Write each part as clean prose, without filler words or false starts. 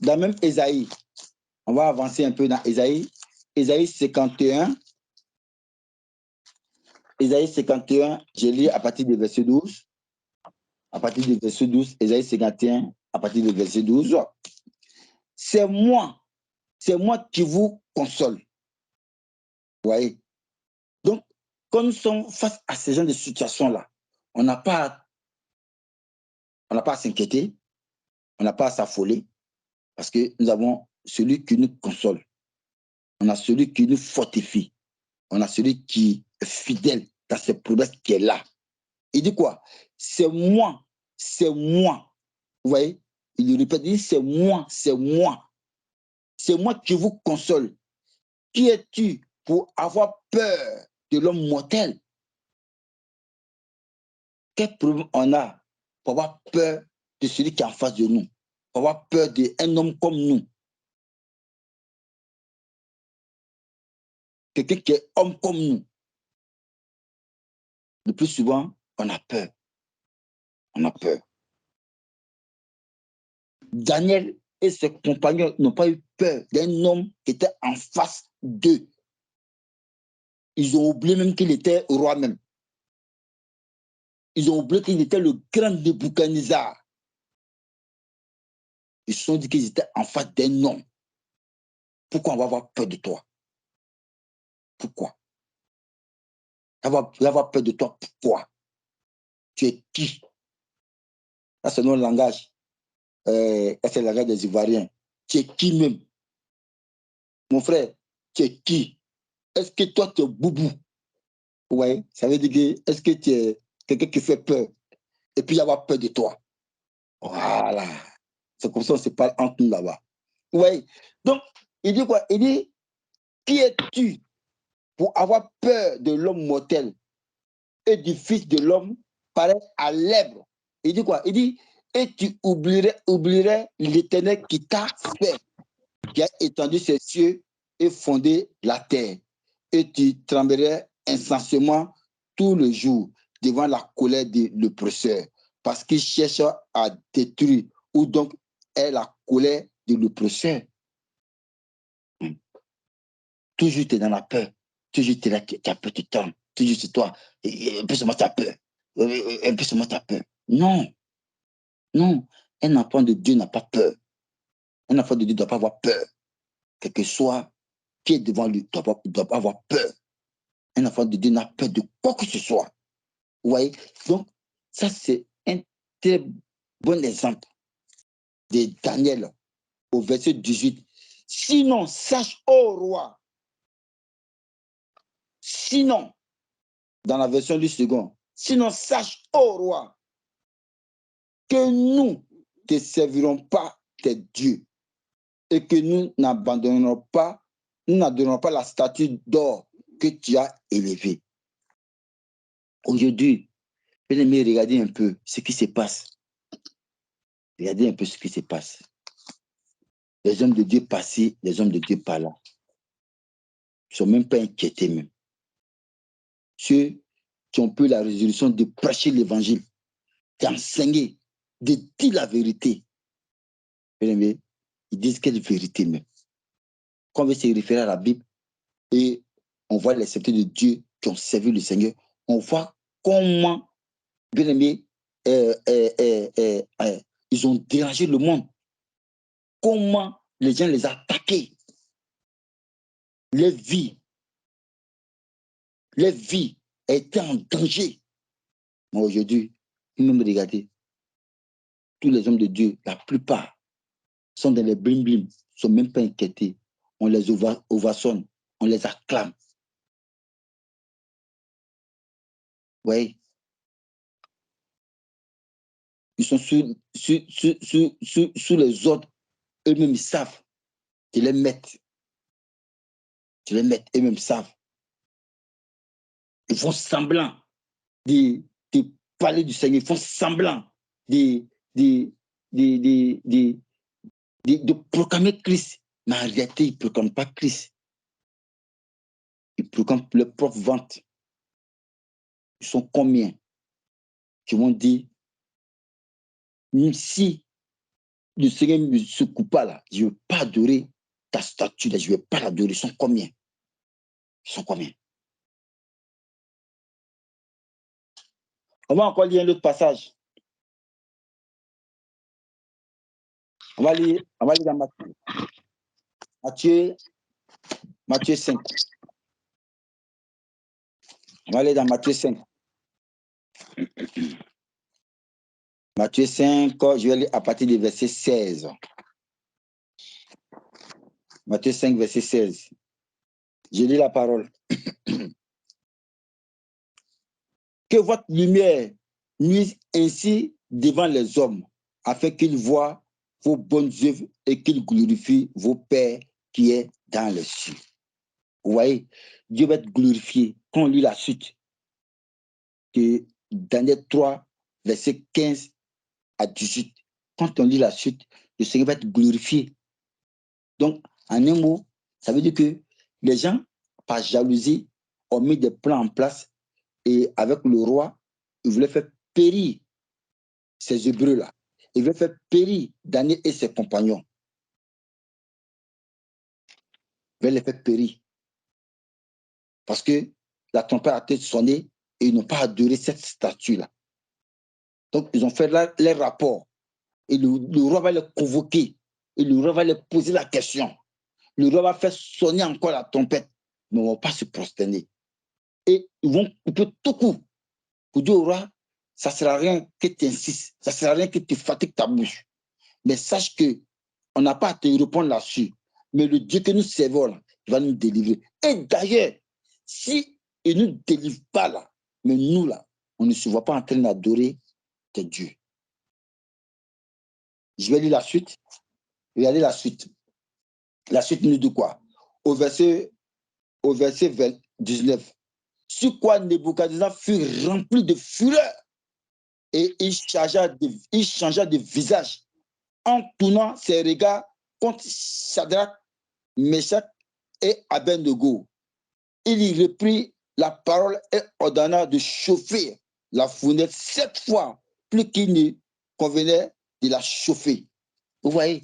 Dans même Ésaïe, on va avancer un peu dans Ésaïe. Ésaïe 51. Ésaïe 51, je lis à partir du verset 12. À partir du verset 12, Ésaïe 51, à partir du verset 12. C'est moi qui vous console. Vous voyez? Donc, quand nous sommes face à ces genre de situations-là, on n'a pas à s'inquiéter, on n'a pas à s'affoler, parce que nous avons celui qui nous console. On a celui qui nous fortifie. On a celui qui est fidèle dans ses promesses qui est là. Il dit quoi? C'est moi. Vous voyez? Il lui répète, il dit c'est moi. C'est moi qui vous console. Qui es-tu pour avoir peur de l'homme mortel? Quel problème on a pour avoir peur de celui qui est en face de nous? Pour avoir peur d'un homme comme nous? Quelqu'un qui est homme comme nous. Le plus souvent, on a peur. On a peur. Daniel et ses compagnons n'ont pas eu peur d'un homme qui était en face d'eux. Ils ont oublié même qu'il était roi même. Ils ont oublié qu'il était le grand Nebuchadnezzar. Ils se sont dit qu'ils étaient en face d'un homme. Pourquoi on va avoir peur de toi? Pourquoi? On va avoir peur de toi. Pourquoi? Tu es qui? Ça, c'est notre langage. C'est le langage des Ivoiriens. Tu es qui même? Mon frère, tu es qui? Est-ce que toi, tu es boubou? Ouais, ça veut dire que est-ce que tu es quelqu'un qui fait peur? Et puis, il va avoir peur de toi. Voilà. C'est comme ça qu'on se parle entre nous là-bas. Oui. Donc, il dit quoi? Il dit, qui es-tu pour avoir peur de l'homme mortel et du fils de l'homme pareil à l'èbre? Il dit quoi? Il dit, et tu oublierais l'Éternel qui t'a fait, qui a étendu ses cieux et fondé la terre. Et tu tremblerais insensiblement tout le jour devant la colère de l'oppresseur, parce qu'il cherche à détruire, ou donc est la colère de l'oppresseur. Toujours tu es dans la peur, toujours tu es là, tu as peur, tu tombes, toujours c'est toi, un peu seulement tu as peur, un peu seulement tu as peur. Non, non, un enfant de Dieu n'a pas peur. Un enfant de Dieu ne doit pas avoir peur. Quel que soit qui est devant lui, ne doit pas avoir peur. Un enfant de Dieu n'a peur de quoi que ce soit. Vous voyez? Donc, ça, c'est un très bon exemple de Daniel au verset 18. Sinon, sache, ô roi, sinon, dans la version du second, sinon, sache, ô roi, que nous ne servirons pas tes dieux et que nous n'abandonnerons pas, nous n'adorerons pas la statue d'or que tu as élevée. Aujourd'hui, bien-aimés, regardez un peu ce qui se passe. Regardez un peu ce qui se passe. Les hommes de Dieu passés, les hommes de Dieu par là. Ils ne sont même pas inquiétés même. Ceux qui ont pris la résolution de prêcher l'évangile, d'enseigner, de dire la vérité. Bien-aimés, ils disent quelle vérité même. Quand on veut se référer à la Bible et on voit les serviteurs de Dieu qui ont servi le Seigneur, on voit comment, bien-aimés, ils ont dérangé le monde. Comment les gens les ont attaqués. Leur vie était en danger. Mais aujourd'hui, même regardez, tous les hommes de Dieu, la plupart, sont dans les blim-blim, ne sont même pas inquiétés. On les ovationne, on les acclame. Oui. Ils sont sous les ordres, eux-mêmes ils savent. Ils les mettent. Eux-mêmes savent. Ils font semblant de parler du Seigneur. Ils font semblant de proclamer Christ. Mais en réalité, ils ne proclament pas Christ. Ils proclament leur propre vente. Ils sont combien qui vont dire, si le Seigneur ne se coupe pas là, je ne veux pas adorer ta statue là, je ne veux pas l'adorer. Ils sont combien? Ils sont combien? On va encore lire un autre passage. On va lire dans Matthieu 5. On va aller dans Matthieu 5. Matthieu 5, je vais lire à partir du verset 16. Matthieu 5, verset 16. Je lis la parole. Que votre lumière nuise ainsi devant les hommes, afin qu'ils voient vos bonnes œuvres et qu'ils glorifient vos pères qui est dans les cieux. Vous voyez, Dieu va être glorifié. Quand on lit la suite de Daniel 3, verset 15 à 18, quand on lit la suite, le Seigneur va être glorifié. Donc, en un mot, ça veut dire que les gens, par jalousie, ont mis des plans en place et avec le roi, ils voulaient faire périr ces Hébreux-là. Ils voulaient faire périr Daniel et ses compagnons. Ils voulaient les faire périr. Parce que la trompette a été sonnée et ils n'ont pas adoré cette statue-là. Donc, ils ont fait les rapports. Et le roi va les convoquer. Et le roi va les poser la question. Le roi va faire sonner encore la trompette. Mais on ne va pas se prosterner. Et ils vont couper tout coup. Pour dire au roi, ça ne sert à rien que tu insistes. Ça ne sert à rien que tu fatigues ta bouche. Mais sache qu'on n'a pas à te répondre là-dessus. Mais le Dieu que nous servons, là, il va nous délivrer. Et d'ailleurs, si il ne nous délivre pas là, mais nous là, on ne se voit pas en train d'adorer tes dieux. Je vais lire la suite. Regardez la suite. La suite nous dit quoi? Au verset 19. Sur quoi Nebuchadnezzar fut rempli de fureur et il changea de visage en tournant ses regards contre Shadrach, Meshach et Abednego. Il y reprit la parole et ordonna de chauffer la fournaise 7 fois plus qu'il ne convenait de la chauffer. Vous voyez?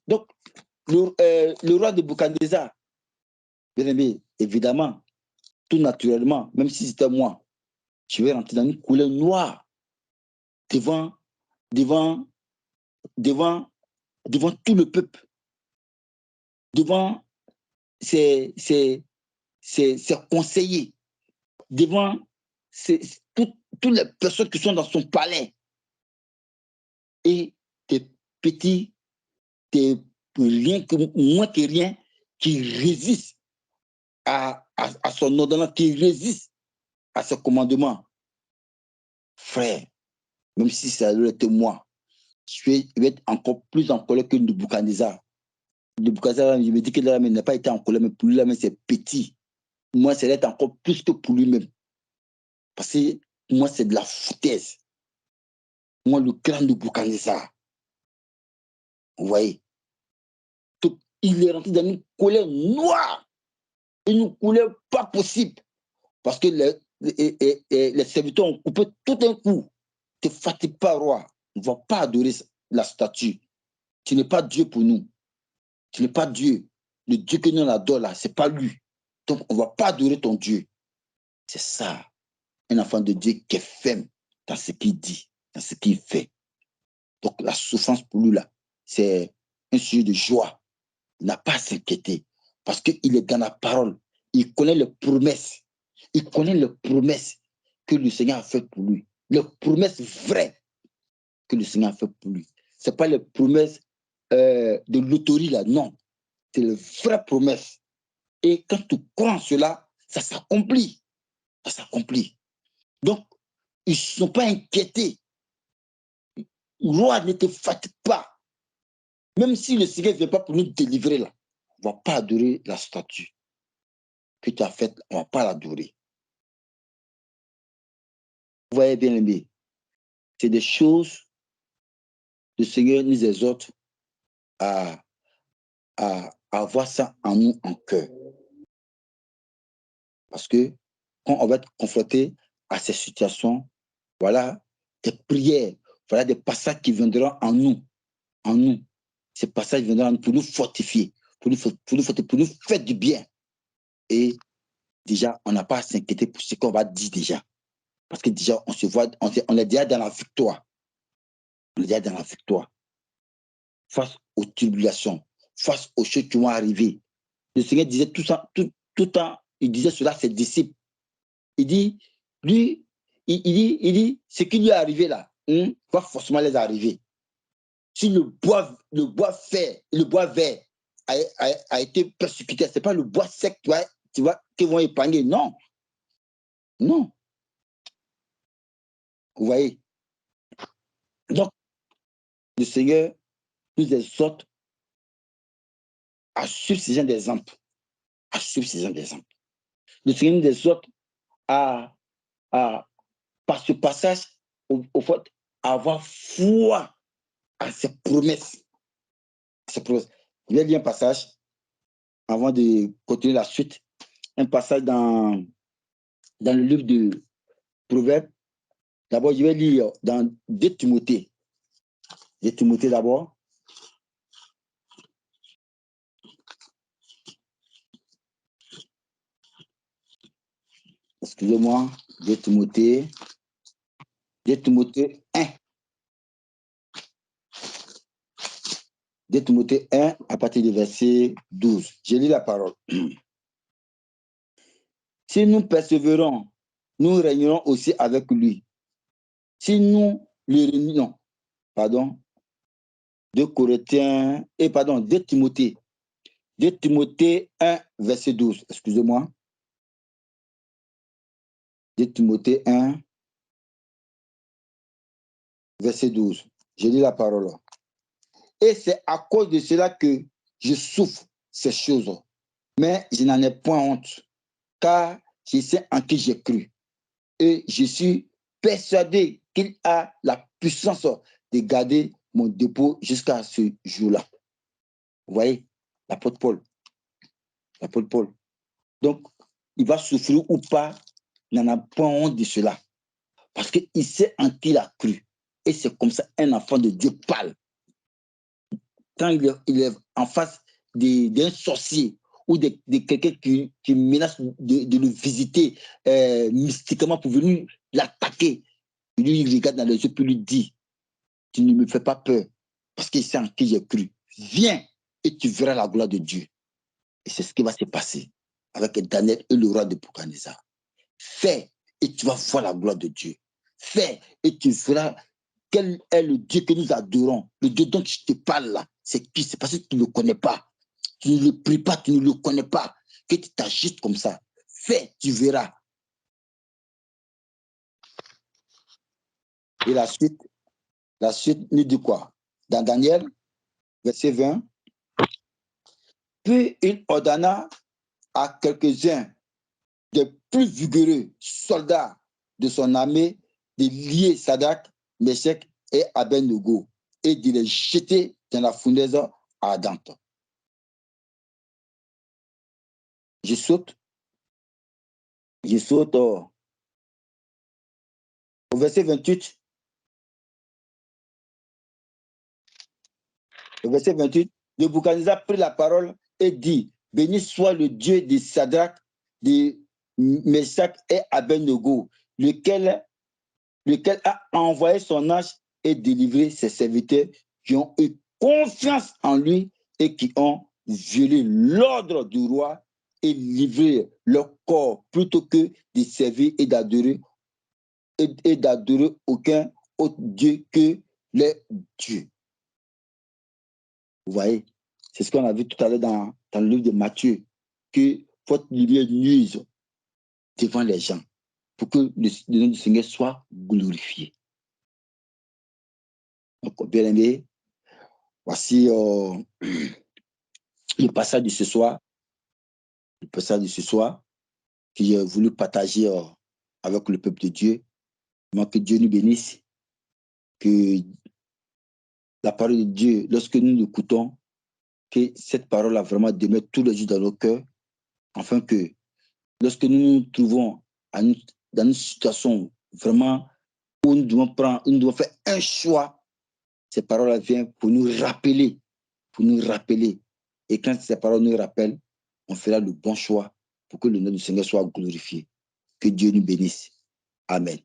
Donc, le roi de Nebuchadnezzar, bien aimé, évidemment, tout naturellement, même si c'était moi, je vais rentrer dans une couleur noire devant tout le peuple, devant ses conseillers, devant toutes les personnes qui sont dans son palais. Et des petits, moins que rien, qui résistent à son ordonnance, qui résistent à ses commandements. Frère, même si ça aurait été moi, je vais être encore plus en colère que Nebuchadnezzar. Nebuchadnezzar, je me dis que là, il n'a pas été en colère, mais pour lui, là, c'est petit. Moi, ça va être encore plus que pour lui-même. Parce que moi, c'est de la foutaise. Moi, le grand Nebuchadnezzar. Vous voyez? Donc, il est rentré dans une colère noire. Une colère pas possible. Parce que les serviteurs ont coupé tout d'un coup. Ne te fatigue pas, roi. On ne va pas adorer la statue. Tu n'es pas Dieu pour nous. Tu n'es pas Dieu. Le Dieu que nous adorons là, ce n'est pas lui. Donc, on ne va pas adorer ton Dieu. C'est ça. Un enfant de Dieu qui est ferme dans ce qu'il dit, dans ce qu'il fait. Donc, la souffrance pour lui là, c'est un sujet de joie. Il n'a pas à s'inquiéter parce qu'il est dans la parole. Il connaît les promesses. Il connaît les promesses que le Seigneur a faites pour lui. Les promesses vraies que le Seigneur a faites pour lui. Ce n'est pas les promesses de loterie là, non. C'est les vraies promesses. Et quand tu crois en cela, ça s'accomplit. Ça s'accomplit. Donc, ils ne sont pas inquiétés. Roi, ne te fatigue pas. Même si le Seigneur ne vient pas pour nous délivrer là, on ne va pas adorer la statue que tu as faite, on ne va pas l'adorer. Vous voyez bien aimé, c'est des choses, le Seigneur nous exhorte à avoir ça en nous, en cœur. Parce que quand on va être confronté à ces situations, voilà des prières, voilà des passages qui viendront en nous, ces passages viendront pour nous fortifier, pour nous faire du bien. Et déjà, on n'a pas à s'inquiéter pour ce qu'on va dire déjà. Parce que déjà, on se voit, on est déjà dans la victoire. On est déjà dans la victoire. Face aux tribulations, face aux choses qui vont arriver. Le Seigneur disait tout ça, tout le temps, il disait cela à ses disciples. Il dit, lui, il dit, ce qui lui est arrivé là, va forcément les arriver. Si le bois vert a été persécuté, ce n'est pas le bois sec qui vont épargner. Non. Non. Vous voyez? Donc, le Seigneur nous exhorte à suivre ces gens d'exemple. À suivre ces gens d'exemple. Le Seigneur nous exhorte par ce passage, au fait, à avoir foi à ses promesses. Je vais lire un passage avant de continuer la suite. Un passage dans le livre de Proverbes. D'abord, je vais lire dans 2 Timothée. 2 Timothée d'abord. Excusez-moi. 2 Timothée 1. 2 Timothée 1 à partir du verset 12. Je lis la parole. Si nous persévérons, nous régnerons aussi avec lui. Si nous le réunions, 2 Timothée. 2 Timothée 1, verset 12. Excusez-moi. 2 Timothée 1, verset 12. Je lis la parole. Et c'est à cause de cela que je souffre ces choses. Mais je n'en ai point honte, car je sais en qui j'ai cru. Et je suis persuadé qu'il a la puissance de garder mon dépôt jusqu'à ce jour-là. Vous voyez, l'apôtre Paul. L'apôtre Paul. Donc, il va souffrir ou pas, il n'en a point honte de cela. Parce qu'il sait en qui il a cru. Et c'est comme ça un enfant de Dieu parle. Quand il est en face d'un sorcier ou de quelqu'un qui menace de le visiter mystiquement pour venir l'attaquer, lui, il regarde dans les yeux et lui dit, tu ne me fais pas peur parce qu'il sait en qui j'ai cru. Viens et tu verras la gloire de Dieu. Et c'est ce qui va se passer avec Daniel et le roi de Nebuchadnezzar. Fais et tu vas voir la gloire de Dieu. Fais et tu verras quel est le Dieu que nous adorons. Le Dieu dont je te parle là, c'est qui? C'est parce que tu ne le connais pas. Tu ne le pries pas, tu ne le connais pas. Que tu t'agites comme ça. Fais, tu verras. Et la suite nous dit quoi? Dans Daniel, verset 20. Puis il ordonna à quelques-uns des plus vigoureux soldats de son armée de lier Sadak, Meshach et Abednego et de les jeter dans la fournaise ardente. Je saute au verset 28. Au verset 28, Nebuchadnezzar prit la parole et dit, béni soit le Dieu de Sadrach, de Meshach et Abednego, lequel a envoyé son ange et délivré ses serviteurs qui ont eu confiance en lui et qui ont violé l'ordre du roi et livré leur corps plutôt que de servir et d'adorer aucun autre Dieu que les dieux. Vous voyez, c'est ce qu'on a vu tout à l'heure dans le livre de Matthieu, que votre lumière nuise devant les gens pour que le nom du Seigneur soit glorifié. Donc, bien aimé, voici le passage de ce soir. Le passage de ce soir que j'ai voulu partager avec le peuple de Dieu. Que Dieu nous bénisse, que la parole de Dieu, lorsque nous l'écoutons, que cette parole a vraiment demeure tous les jours dans nos cœurs, afin que lorsque nous nous trouvons dans une situation vraiment où nous devons faire un choix, ces paroles viennent pour nous rappeler pour nous rappeler. Et quand ces paroles nous rappellent, on fera le bon choix pour que le nom du Seigneur soit glorifié. Que Dieu nous bénisse. Amen.